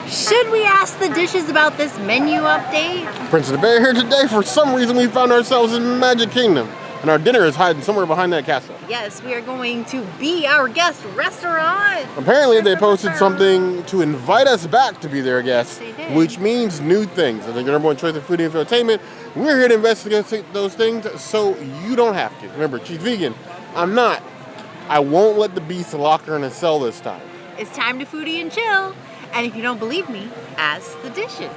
Should we ask the dishes about this menu update? Prince of the Bear here today. For some reason, we found ourselves in Magic Kingdom, and our dinner is hiding somewhere behind that castle. Yes, we are going to Be Our Guest restaurant. Apparently, they posted something to invite us back to be their guests, They did. which means new things. I think the number one choice of food and entertainment. We're here to investigate those things, so you don't have to. Remember, she's vegan. I'm not. I won't let the beast lock her in a cell this time. It's time to foodie and chill. And if you don't believe me, ask the dishes.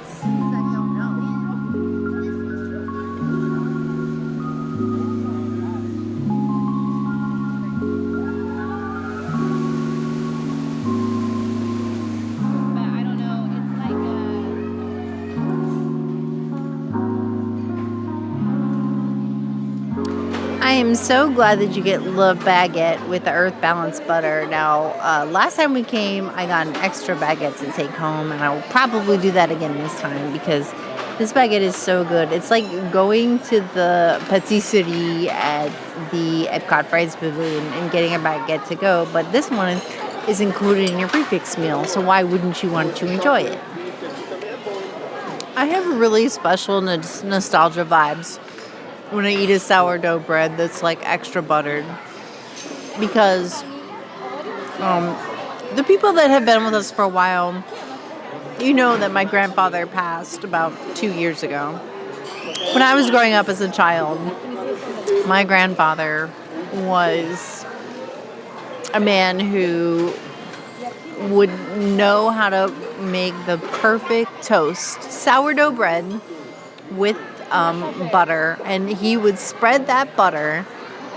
I am so glad that you get the baguette with the earth balanced butter. Now, last time we came, I got an extra baguette to take home, and I will probably do that again this time because this baguette is so good. It's like going to the patisserie at the Epcot Friends Pavilion and getting a baguette to go, but this one is included in your Pre-Fixe meal, so why wouldn't you want to enjoy it? I have really special nostalgia vibes when I eat a sourdough bread that's like extra buttered, because the people that have been with us for a while, you know that my grandfather passed about 2 years ago. When I was growing up as a child, my grandfather was a man who would know how to make the perfect toast, sourdough bread with butter, and he would spread that butter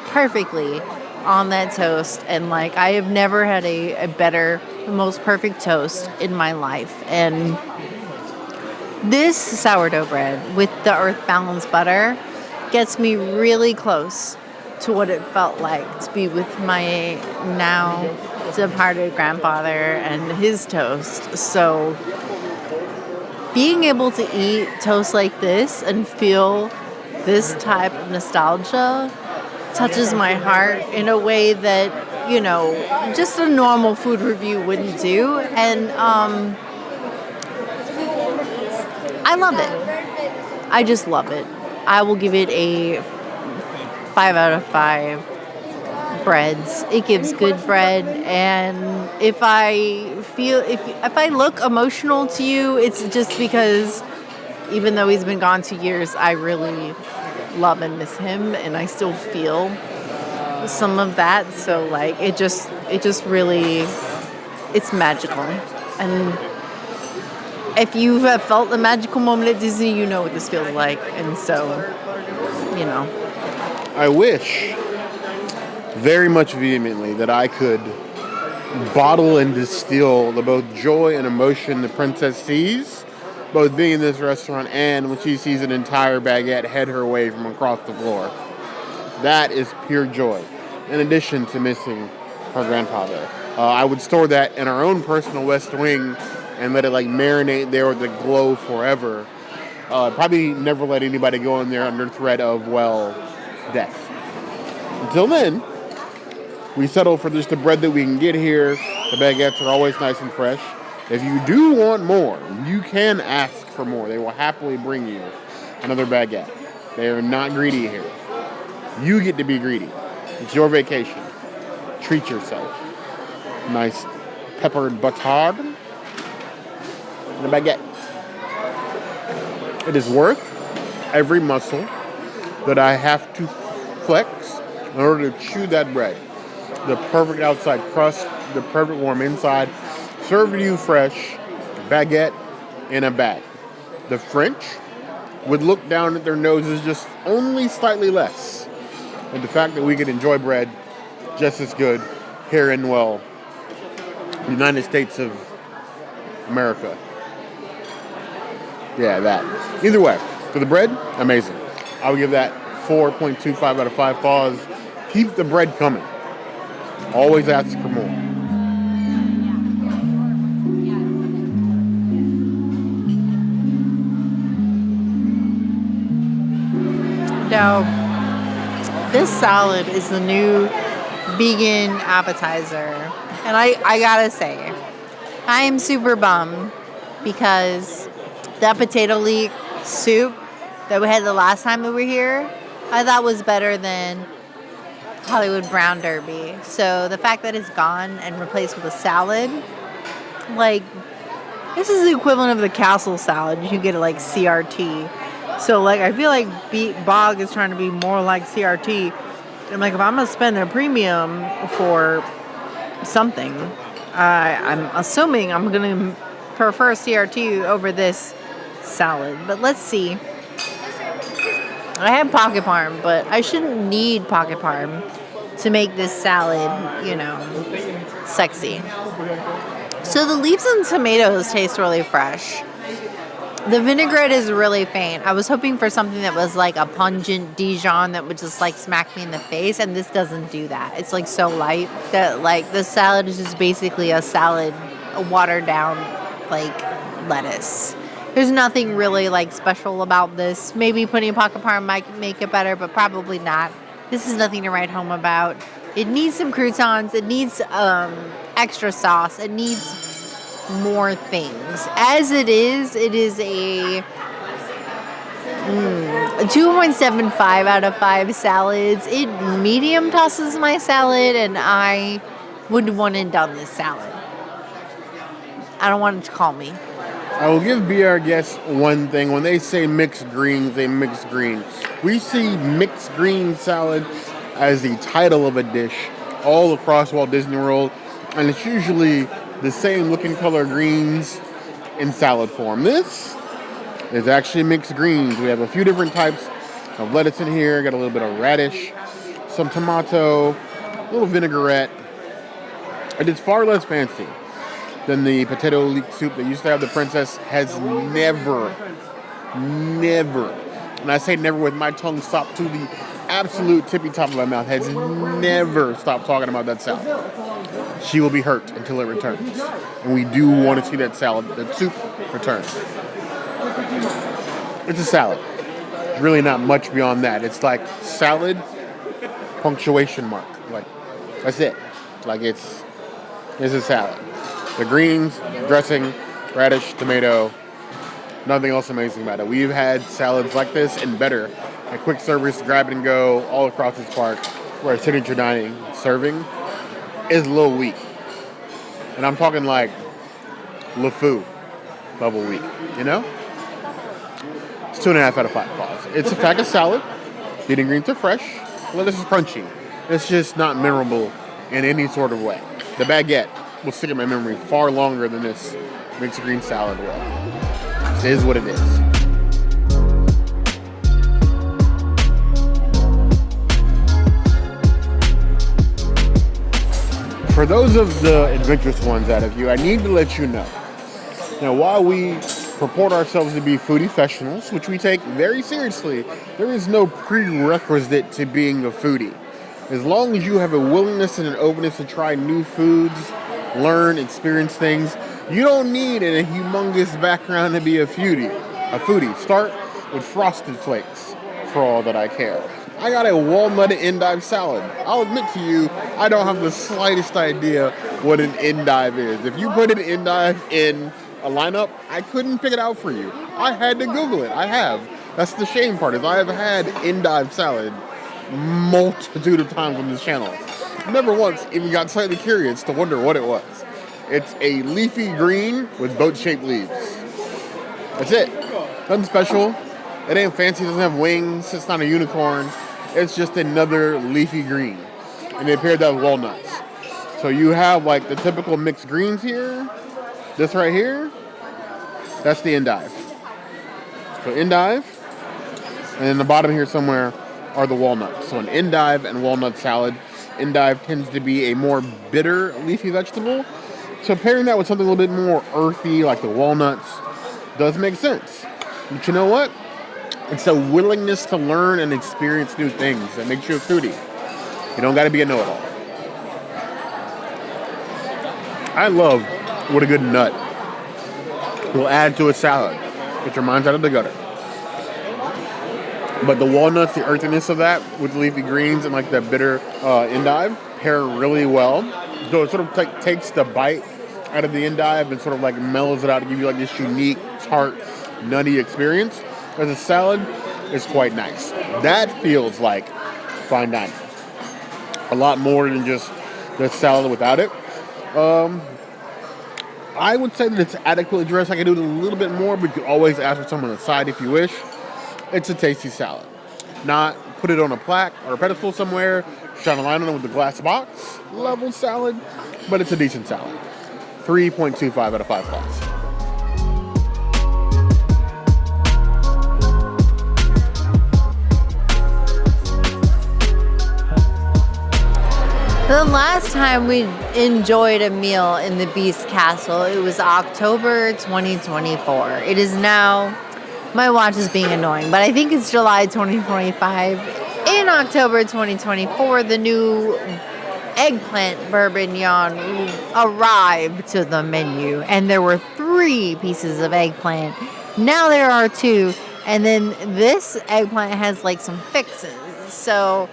perfectly on that toast, and like I have never had a better, most perfect toast in my life. And this sourdough bread with the earth balanced butter gets me really close to what it felt like to be with my now departed grandfather and his toast. So being able to eat toast like this and feel this type of nostalgia touches my heart in a way that, you know, just a normal food review wouldn't do. And I love it. I just love it. I will give it a 5 out of 5 breads. It gives good bread, and if I look emotional to you, it's just because even though he's been gone 2 years, I really love and miss him, and I still feel some of that. So like it just really, it's magical. And if you have felt a magical moment at Disney, you know what this feels like. And so, you know, I wish very much vehemently that I could bottle and distill the both joy and emotion the princess sees, both being in this restaurant and when she sees an entire baguette head her way from across the floor. That is pure joy, in addition to missing her grandfather. I would store that in our own personal West Wing and let it like marinate there with the glow forever. Probably never let anybody go in there under threat of, well, death. Until then, we settle for just the bread that we can get here. The baguettes are always nice and fresh. If you do want more, you can ask for more. They will happily bring you another baguette. They are not greedy here. You get to be greedy. It's your vacation. Treat yourself. Nice peppered batard and a baguette. It is worth every muscle that I have to flex in order to chew that bread. The perfect outside crust, the perfect warm inside, served to you fresh, baguette in a bag. The French would look down at their noses just only slightly less at the fact that we could enjoy bread just as good here in, well, the United States of America. Yeah, that. Either way, for the bread, amazing. I would give that 4.25 out of 5 paws. Keep the bread coming. Always ask for more. Now, this salad is the new vegan appetizer. And I gotta say, I am super bummed because that potato leek soup that we had the last time we were here, I thought was better than Hollywood Brown Derby. So the fact that it's gone and replaced with a salad, like, this is the equivalent of the castle salad. You get it like CRT. So, like, I feel like Bog is trying to be more like CRT. I'm like, if I'm going to spend a premium for something, I'm assuming I'm going to prefer CRT over this salad. But let's see. I have pocket parm, but I shouldn't need pocket parm to make this salad, you know, sexy. So the leaves and tomatoes taste really fresh. The vinaigrette is really faint. I was hoping for something that was like a pungent Dijon that would just like smack me in the face, and this doesn't do that. It's like so light that like the salad is just basically a salad, a watered down like lettuce. There's nothing really like special about this. Maybe putting pocket parm might make it better, but probably not. This is nothing to write home about. It needs some croutons. It needs extra sauce. It needs more things. As it is a 2.75 out of 5 salads. It medium tosses my salad, and I would one and done this salad. I don't want it to call me. I will give BR guests one thing. When they say mixed greens, they mix green. We see mixed green salad as the title of a dish all across Walt Disney World, and it's usually the same looking color greens in salad form. This is actually mixed greens. We have a few different types of lettuce in here. Got a little bit of radish, some tomato, a little vinaigrette. And it's far less fancy than the potato leek soup that used to have the princess. Has never, and I say never with my tongue stopped to the absolute tippy top of my mouth, has never stopped talking about that salad. She will be hurt until it returns. And we do want to see that salad, that soup, return. It's a salad. Really not much beyond that. It's like salad, punctuation mark. Like, that's it. Like, it's a salad. The greens, dressing, radish, tomato, nothing else amazing about it. We've had salads like this and better at quick service, grab and go, all across this park, where signature dining serving is a little weak. And I'm talking like LeFou level weak, you know? It's 2.5 out of 5 claws. It's a pack of salad. The ingredients are fresh. Lettuce is crunchy. It's just not memorable in any sort of way. The baguette will stick in my memory far longer than this mixed green salad will. It is what it is. For those of the adventurous ones out of you, I need to let you know. Now, while we purport ourselves to be foodie professionals, which we take very seriously, there is no prerequisite to being a foodie. As long as you have a willingness and an openness to try new foods, learn, experience things, you don't need a humongous background to be a foodie. Start with Frosted Flakes, for all that I care. I got a walnut endive salad. I'll admit to you, I don't have the slightest idea what an endive is. If you put an endive in a lineup, I couldn't pick it out for you. I had to Google it. I have. That's the shame part, is I have had endive salad multitude of times on this channel. Never once even got slightly curious to wonder what it was. It's a leafy green with boat-shaped leaves. That's it. Nothing special. It ain't fancy. It doesn't have wings. It's not a unicorn. It's just another leafy green. And they paired that with walnuts. So you have like the typical mixed greens here. This right here, that's the endive. So endive. And then the bottom here somewhere are the walnuts. So an endive and walnut salad. Endive tends to be a more bitter leafy vegetable. So pairing that with something a little bit more earthy like the walnuts does make sense. But you know what? It's a willingness to learn and experience new things that makes you a foodie. You don't got to be a know-it-all. I love what a good nut will add to a salad. Get your minds out of the gutter. But the walnuts, the earthiness of that with the leafy greens and like that bitter endive pair really well. So it sort of takes the bite out of the endive and sort of like mellows it out to give you like this unique, tart, nutty experience. As a salad, it's quite nice. That feels like fine dining. A lot more than just the salad without it. I would say that it's adequately dressed. I could do it a little bit more, but you could always ask for some on the side if you wish. It's a tasty salad. Not put it on a plaque or a pedestal somewhere, shine a line on it with a glass box level salad, but it's a decent salad. 3.25 out of 5 stars. The last time we enjoyed a meal in the Beast Castle, it was October 2024. It is now, my watch is being annoying, but I think it's July 2025. In October 2024, the new eggplant bourguignon arrived to the menu, and there were 3 pieces of eggplant. Now there are 2, and then this eggplant has like some fixes. So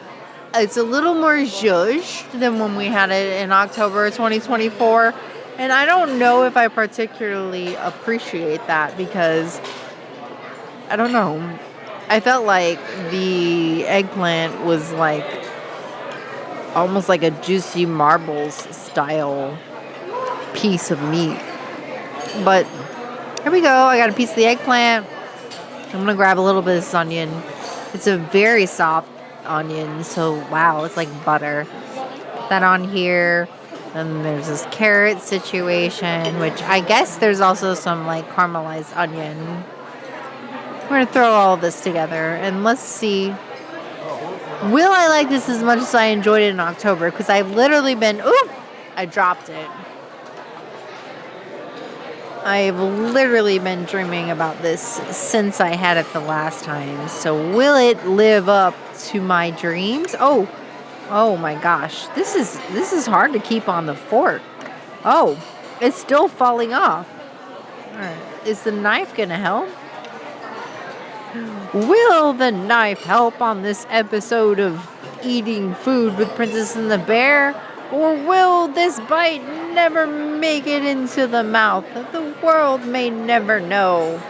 it's a little more zhuzhed than when we had it in October 2024. And I don't know if I particularly appreciate that because, I don't know, I felt like the eggplant was like almost like a juicy marbles style piece of meat. But here we go. I got a piece of the eggplant. I'm going to grab a little bit of this onion. It's a very soft onion, so wow, it's like butter. Put that on here. Then there's this carrot situation, which I guess there's also some like caramelized onion. We're gonna throw all of this together and let's see. Will I like this as much as I enjoyed it in October? Because I've literally been, I dropped it. I've literally been dreaming about this since I had it the last time. So will it live up to my dreams? Oh my gosh. This is hard to keep on the fork. Oh, it's still falling off. All right. Is the knife going to help? Will the knife help on this episode of Eating Food with Princess and the Bear? Or will this bite never make it into the mouth? The world may never know.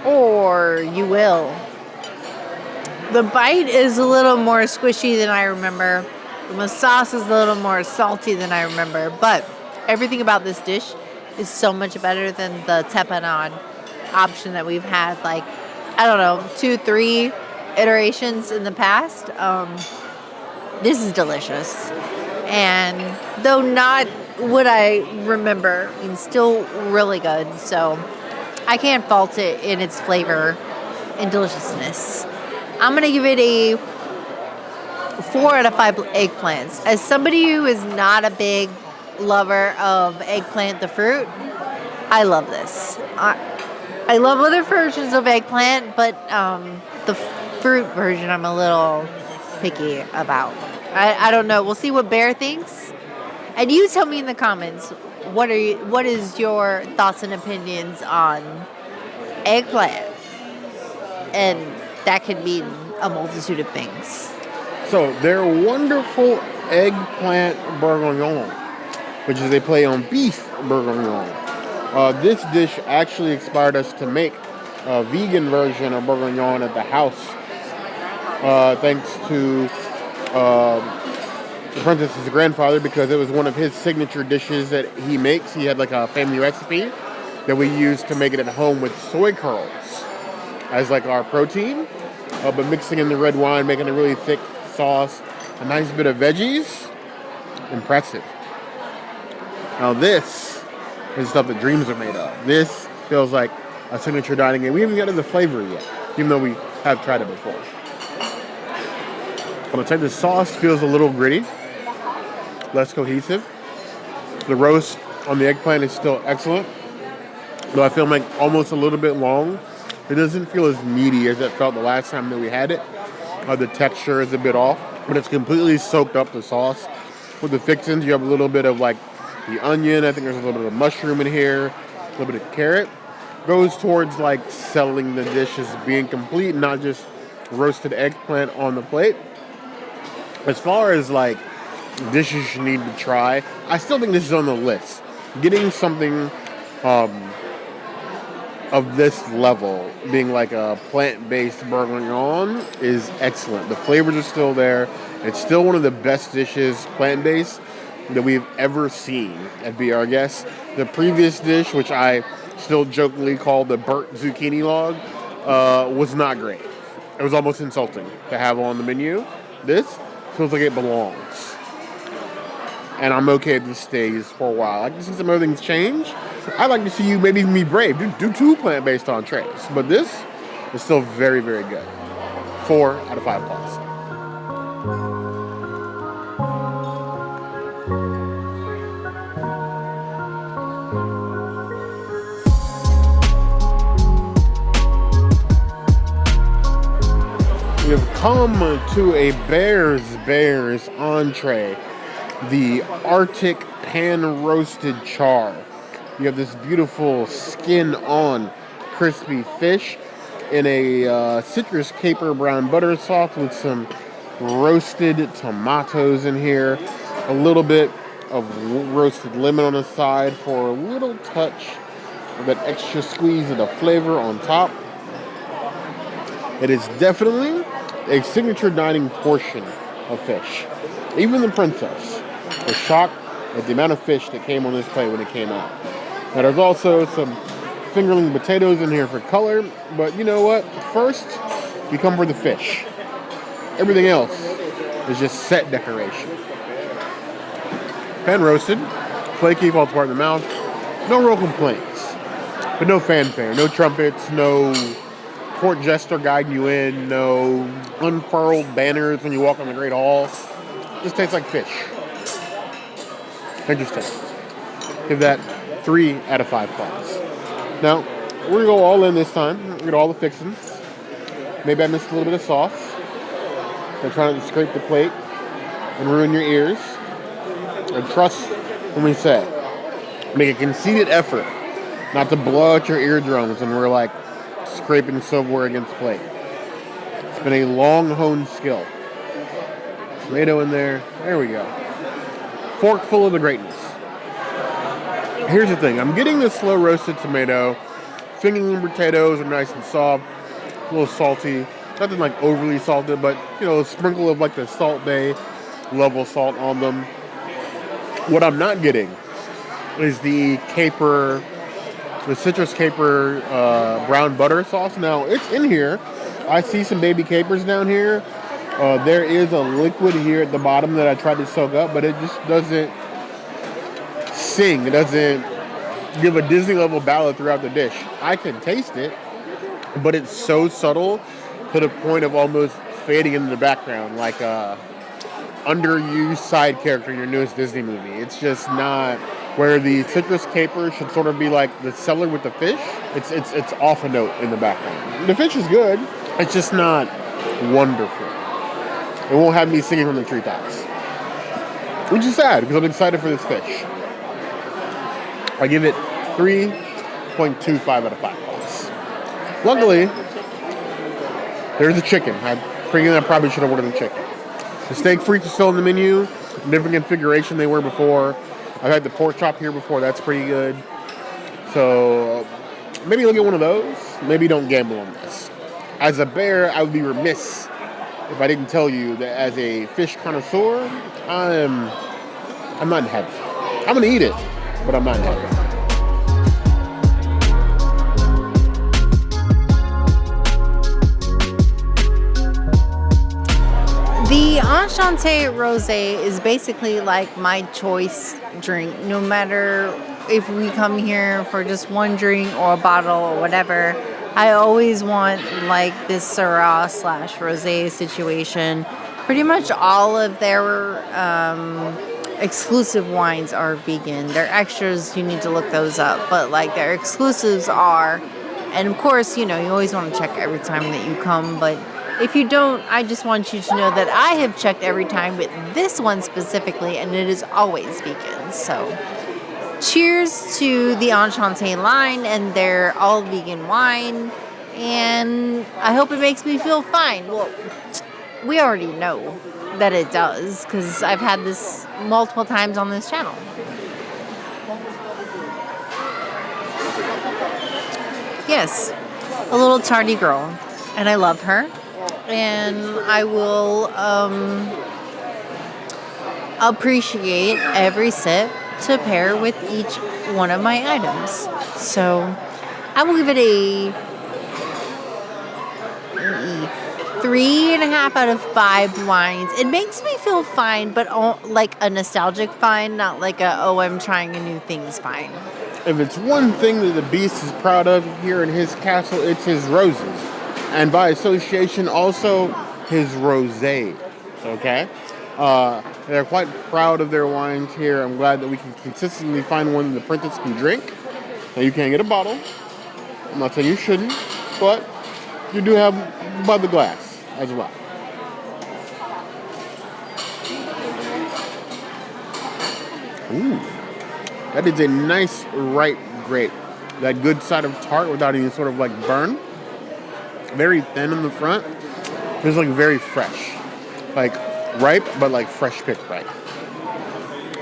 Or you will. The bite is a little more squishy than I remember. The sauce is a little more salty than I remember. But everything about this dish is so much better than the tapenade option that we've had, like, I don't know, 2-3 iterations in the past. This is delicious. And though not what I remember, it's still really good. So I can't fault it in its flavor and deliciousness. I'm going to give it a 4 out of 5 eggplants. As somebody who is not a big lover of eggplant, the fruit, I love this. I love other versions of eggplant, but the fruit version I'm a little picky about. I don't know. We'll see what Bear thinks. And you tell me in the comments, what is your thoughts and opinions on eggplant? And that could mean a multitude of things. So their wonderful eggplant bourguignon, which is they play on beef bourguignon. This dish actually inspired us to make a vegan version of bourguignon at the house, thanks to the princess's grandfather, because it was one of his signature dishes that he makes. He had like a family recipe that we used to make it at home with soy curls as like our protein, but mixing in the red wine, making a really thick sauce, a nice bit of veggies. Impressive. Now this is stuff that dreams are made of. This feels like a signature dining, and we haven't gotten the flavor yet, even though we have tried it before. I'm gonna say the sauce feels a little gritty, less cohesive. The roast on the eggplant is still excellent, though I feel like almost a little bit long. It doesn't feel as meaty as it felt the last time that we had it. The texture is a bit off, but it's completely soaked up the sauce. With the fixings, you have a little bit of like the onion. I think there's a little bit of mushroom in here, a little bit of carrot. Goes towards like selling the dish as being complete, not just roasted eggplant on the plate. As far as like dishes you need to try, I still think this is on the list. getting something of this level, being like a plant-based bourguignon, is excellent. The flavors are still there. It's still one of the best dishes, plant-based, that we've ever seen at Be Our Guest. The previous dish, which I still jokingly call the burnt zucchini log, was not great. It was almost insulting to have on the menu. This feels like it belongs. And I'm okay if this stays for a while. I'd like to see some other things change. I'd like to see you maybe even be brave. Do 2 plant-based entrees. But this is still very, very good. 4 out of 5 calls. We have come to a Bear's entree, the Arctic pan-roasted char. You have this beautiful skin-on crispy fish in a citrus caper brown butter sauce with some roasted tomatoes in here, a little bit of roasted lemon on the side for a little touch of that extra squeeze of the flavor on top. It is definitely a signature dining portion of fish. Even the princess was shocked at the amount of fish that came on this plate when it came out. Now there's also some fingerling potatoes in here for color, but you know what? First, you come for the fish. Everything else is just set decoration. Pan roasted, flaky, falls apart in the mouth. No real complaints, but no fanfare, no trumpets, no court jester guiding you in, no unfurled banners when you walk in the Great Hall. Just tastes like fish. Interesting. Give that 3 out of 5 claws. Now, we're going to go all in this time. We're going to get all the fixings. Maybe I missed a little bit of sauce. I'm trying not to scrape the plate and ruin your ears. And trust when we say, make a conceited effort not to blow out your eardrums when we're like scraping silverware against the plate. It's been a long-honed skill. Tomato in there. There we go. Fork full of the greatness. Here's the thing. I'm getting this slow roasted tomato. Fingerling potatoes are nice and soft. A little salty. Nothing like overly salted, but you know, a sprinkle of like the Salt Bay level salt on them. What I'm not getting is the caper, the citrus caper brown butter sauce. Now, it's in here. I see some baby capers down here. There is a liquid here at the bottom that I tried to soak up, but it just doesn't sing. It doesn't give a Disney level ballad throughout the dish. I can taste it, but it's so subtle to the point of almost fading into the background, like a underused side character in your newest Disney movie. It's just not where the citrus caper should sort of be like the celery with the fish. It's off a note in the background. The fish is good. It's just not wonderful. It won't have me singing from the treetops, which is sad because I'm excited for this fish. I give it 3.25 out of 5 points. Luckily, there's the chicken. I probably should have ordered the chicken. The steak frites are still in the menu. Different configuration they were before. I've had the pork chop here before. That's pretty good. So maybe look at one of those. Maybe don't gamble on this. As a bear, I would be remiss if I didn't tell you that as a fish connoisseur, I'm not in heaven. I'm going to eat it, but I'm not in heaven. The Enchantée Rosé is basically like my choice drink. No matter if we come here for just one drink or a bottle or whatever, I always want like this Syrah / Rosé situation. Pretty much all of their exclusive wines are vegan. Their extras, you need to look those up. But like their exclusives are, and of course, you know, you always want to check every time that you come, but if you don't, I just want you to know that I have checked every time with this one specifically, and it is always vegan. So, cheers to the Enchantée line and their all vegan wine, and I hope it makes me feel fine. Well, we already know that it does, because I've had this multiple times on this channel. Yes, a little tardy girl, and I love her. And I will appreciate every sip to pair with each one of my items. So I will give it a 3.5 out of 5 wines. It makes me feel fine, but like a nostalgic fine, not like I'm trying a new things fine. If it's one thing that the Beast is proud of here in his castle, it's his roses. And by association, also his rosé. Okay? They're quite proud of their wines here. I'm glad that we can consistently find one that the apprentice can drink. Now, you can't get a bottle. I'm not saying you shouldn't, but you do have by the glass as well. Ooh, that is a nice ripe grape. That good side of tart without any sort of like burn. Very thin in the front. Feels like very fresh. Like ripe, but like fresh picked ripe.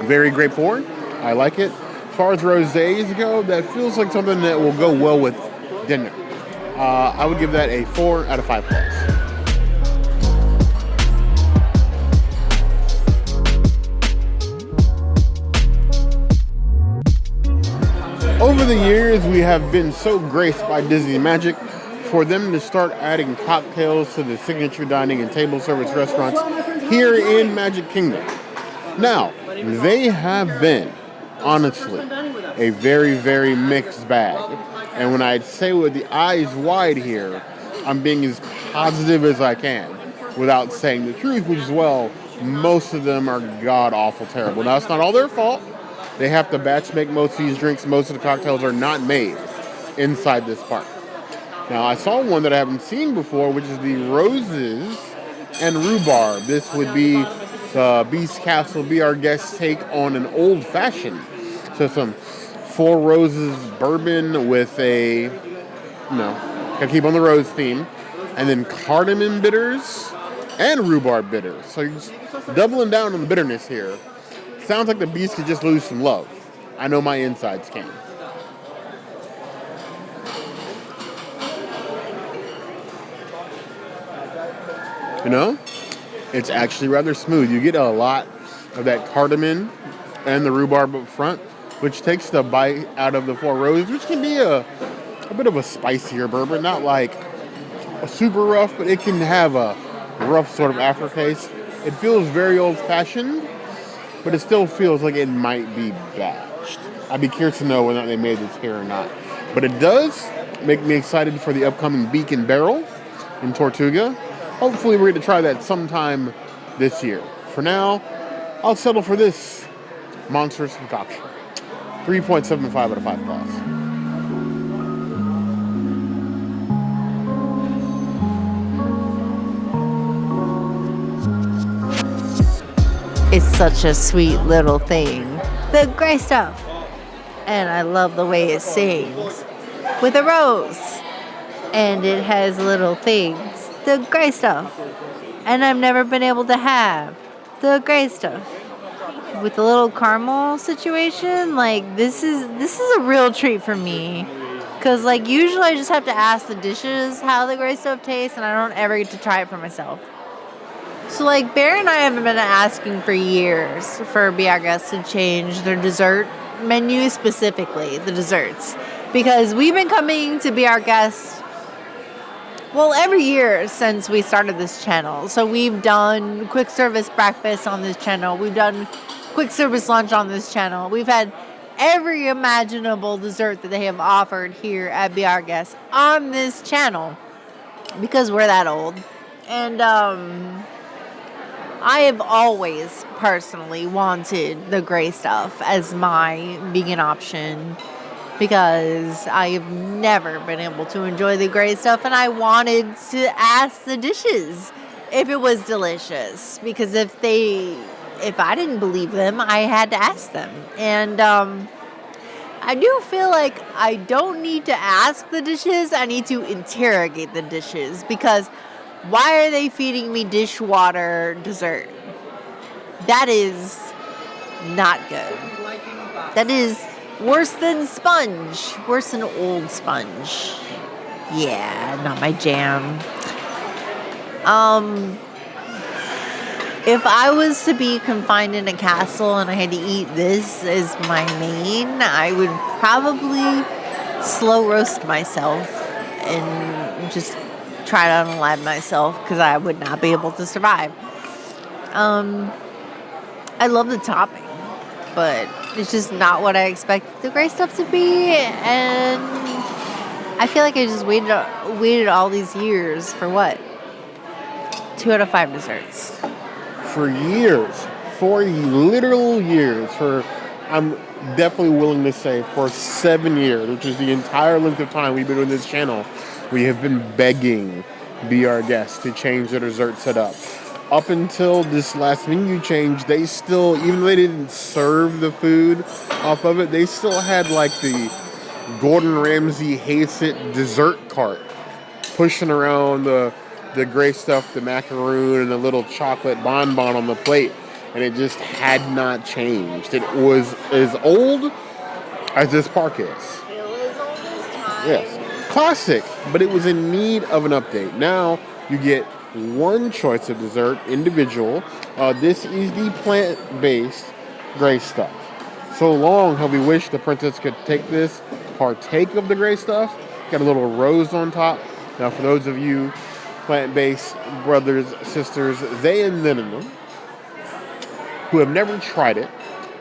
Very grape forward. I like it. As far as rosés go, that feels like something that will go well with dinner. I would give that a 4 out of 5 plus. Over the years, we have been so graced by Disney Magic for them to start adding cocktails to the signature dining and table service restaurants here in Magic Kingdom. Now, they have been, honestly, a very, very mixed bag. And when I say with the eyes wide here, I'm being as positive as I can without saying the truth, which is, well, most of them are god-awful terrible. Now, it's not all their fault. They have to batch make most of these drinks. Most of the cocktails are not made inside this park. Now, I saw one that I haven't seen before, which is the Roses and Rhubarb. This would be the Beast Castle Be Our Guest take on an old-fashioned. So some Four Roses bourbon with a, gotta keep on the rose theme, and then cardamom bitters and rhubarb bitters. So you're just doubling down on the bitterness here. Sounds like the Beast could just lose some love. I know my insides can. It's actually rather smooth. You get a lot of that cardamom and the rhubarb up front, which takes the bite out of the Four Roses, which can be a bit of a spicier bourbon. Not like a super rough, but it can have a rough sort of aftertaste. It feels very old-fashioned, but it still feels like it might be batched. I'd be curious to know whether or not they made this here or not. But it does make me excited for the upcoming Beacon Barrel in Tortuga. Hopefully we're going to try that sometime this year. For now, I'll settle for this monstrous concoction. 3.75 out of 5 plus. It's such a sweet little thing. The gray stuff. And I love the way it sings. With a rose. And it has little things. The gray stuff. And I've never been able to have the gray stuff. With the little caramel situation, like this is a real treat for me. Cause like usually I just have to ask the dishes how the gray stuff tastes, and I don't ever get to try it for myself. So like Bear and I have been asking for years for Be Our Guest to change their dessert menu, specifically the desserts, because we've been coming to Be Our Guest every year since we started this channel. So we've done quick service breakfast on this channel. We've done quick service lunch on this channel. We've had every imaginable dessert that they have offered here at Be Our Guest on this channel because we're that old. And I have always personally wanted the gray stuff as my vegan option because I have never been able to enjoy the gray stuff, and I wanted to ask the dishes if it was delicious, because if I didn't believe them, I had to ask them. And I do feel like I don't need to ask the dishes, I need to interrogate the dishes, because why are they feeding me dishwater dessert? That is not good. That is Worse than sponge. Worse than old sponge. Yeah, not my jam. If I was to be confined in a castle and I had to eat this as my main, I would probably slow roast myself and just try to unalive myself because I would not be able to survive. I love the topping, but it's just not what I expected the gray stuff to be, and I feel like I just waited all these years for what? 2 out of 5 desserts. For years, for literal years, I'm definitely willing to say for 7 years, which is the entire length of time we've been doing this channel, we have been begging Be Our Guest to change the dessert setup. Up until this last menu change, they still, even though they didn't serve the food off of it, they still had like the Gordon Ramsay Hasit dessert cart pushing around the gray stuff, the macaroon, and the little chocolate bonbon on the plate. And it just had not changed. It was as old as this park is. It was old as time. Yes. Classic, but it was in need of an update. Now you get one choice of dessert, individual. This is the plant-based gray stuff. So long have we wished the princess could take this, partake of the gray stuff. Got a little rose on top. Now for those of you plant-based brothers, sisters, they and them who have never tried it,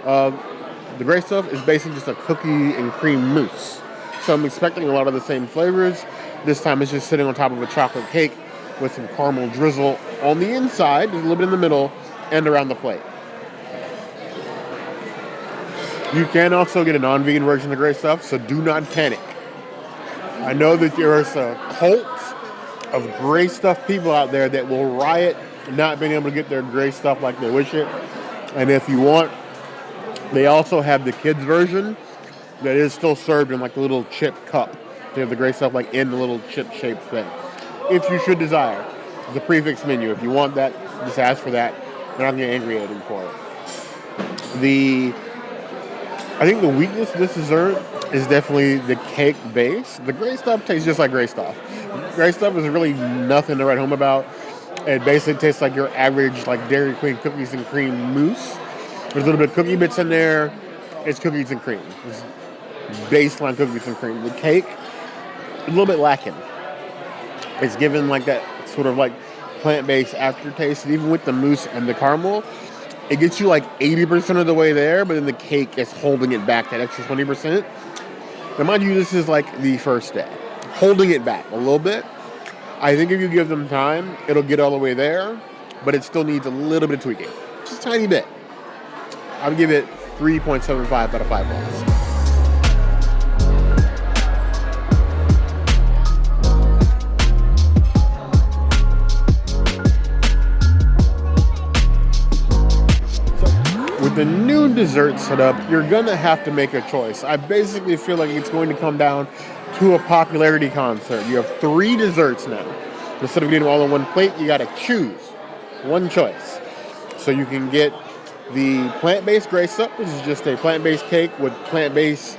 the gray stuff is basically just a cookie and cream mousse. So I'm expecting a lot of the same flavors. This time it's just sitting on top of a chocolate cake with some caramel drizzle on the inside, there's a little bit in the middle, and around the plate. You can also get a non-vegan version of the gray stuff, so do not panic. I know that there are some cults of gray stuff people out there that will riot not being able to get their gray stuff like they wish it. And if you want, they also have the kids version that is still served in like a little chip cup. They have the gray stuff like in the little chip shaped thing. If you should desire. The Pre-Fixe menu. If you want that, just ask for that. They're not going to get angry at you for it. I think the weakness of this dessert is definitely the cake base. The gray stuff tastes just like gray stuff. Gray stuff is really nothing to write home about. It basically tastes like your average like Dairy Queen cookies and cream mousse. There's a little bit of cookie bits in there. It's cookies and cream. It's baseline cookies and cream. The cake, a little bit lacking. It's given like that sort of like plant-based aftertaste. And even with the mousse and the caramel, it gets you like 80% of the way there, but then the cake is holding it back that extra 20%. Now, mind you, this is like the first day. Holding it back a little bit. I think if you give them time, it'll get all the way there, but it still needs a little bit of tweaking. Just a tiny bit. I would give it 3.75 out of 5 balls. With the new dessert setup, you're going to have to make a choice. I basically feel like it's going to come down to a popularity concert. You have 3 desserts now. Instead of getting all on one plate, you got to choose one choice. So you can get the plant-based gray stuff, which is just a plant-based cake with plant-based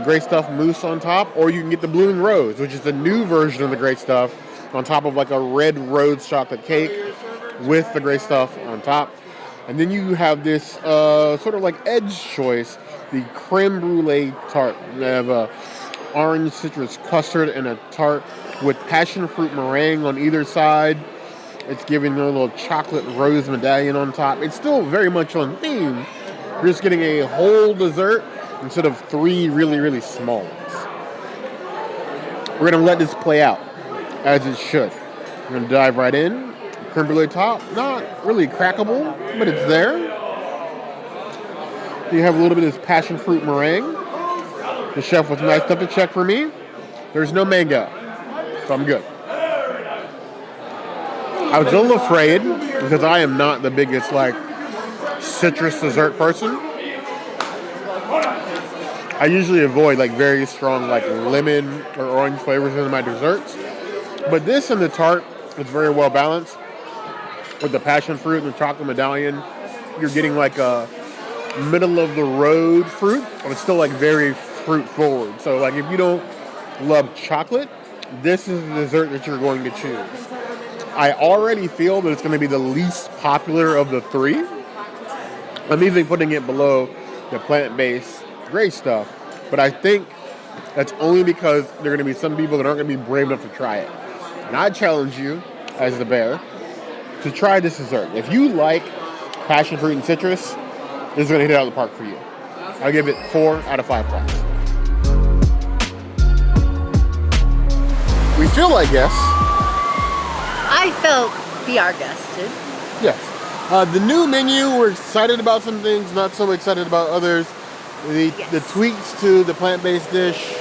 gray stuff mousse on top, or you can get the blooming rose, which is the new version of the gray stuff on top of like a red rose chocolate cake with the gray stuff on top. And then you have this sort of like edge choice, the creme brulee tart. They have orange citrus custard and a tart with passion fruit meringue on either side. It's giving a little chocolate rose medallion on top. It's still very much on theme. You're just getting a whole dessert instead of 3 really, really small ones. We're going to let this play out as it should. We're going to dive right in. Creme brulee top, not really crackable, but it's there. You have a little bit of this passion fruit meringue. The chef was nice enough to check for me. There's no mango, so I'm good. I was a little afraid because I am not the biggest like citrus dessert person. I usually avoid like very strong like lemon or orange flavors in my desserts. But this and the tart is very well balanced. With the passion fruit and the chocolate medallion, you're getting like a middle of the road fruit, but it's still like very fruit forward. So like if you don't love chocolate, this is the dessert that you're going to choose. I already feel that it's going to be the least popular of the three. I'm even putting it below the plant-based gray stuff, but I think that's only because there are going to be some people that aren't going to be brave enough to try it. And I challenge you, as the bear, to try this dessert. If you like passion fruit and citrus, this is going to hit it out of the park for you. I'll give it 4 out of 5 points. We feel like guests. I felt PR guested. Yes. The new menu, we're excited about some things, not so excited about others. The tweaks to the plant-based dish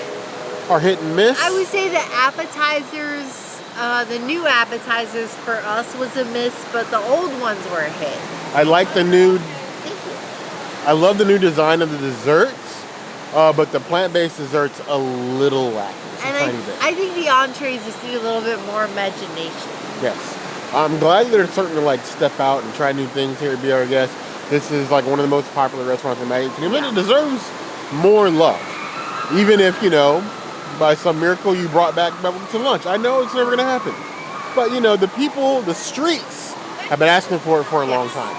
are hit and miss. I would say the appetizers, the new appetizers for us was a miss, but the old ones were a hit. I like the new... Thank you. I love the new design of the desserts, but the plant-based dessert's a little lacking. And I think the entrees just need a little bit more imagination. Yes. I'm glad they're starting to like step out and try new things here at Be Our Guest. This is like one of the most popular restaurants in Maggie. And it deserves more love. Even if, you know, by some miracle you brought back to lunch. I know it's never going to happen. But, you know, the people, the streets have been asking for it for a long time.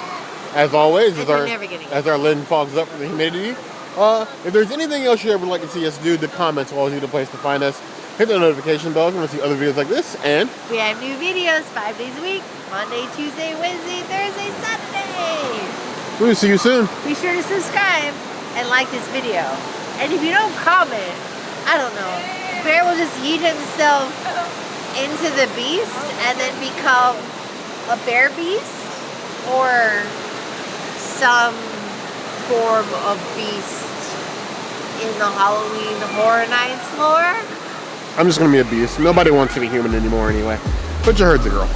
As always, as our lid fogs up for the humidity. If there's anything else you ever would like to see us do, the comments will always be the place to find us. Hit the notification bell if you want to see other videos like this, and we have new videos 5 days a week, Monday, Tuesday, Wednesday, Thursday, Saturday. We'll see you soon. Be sure to subscribe and like this video. And if you don't comment, I don't know, Bear will just eat himself into the beast and then become a bear beast or some form of beast in the Halloween Horror Nights lore. I'm just going to be a beast. Nobody wants to be human anymore anyway. But you heard the girl.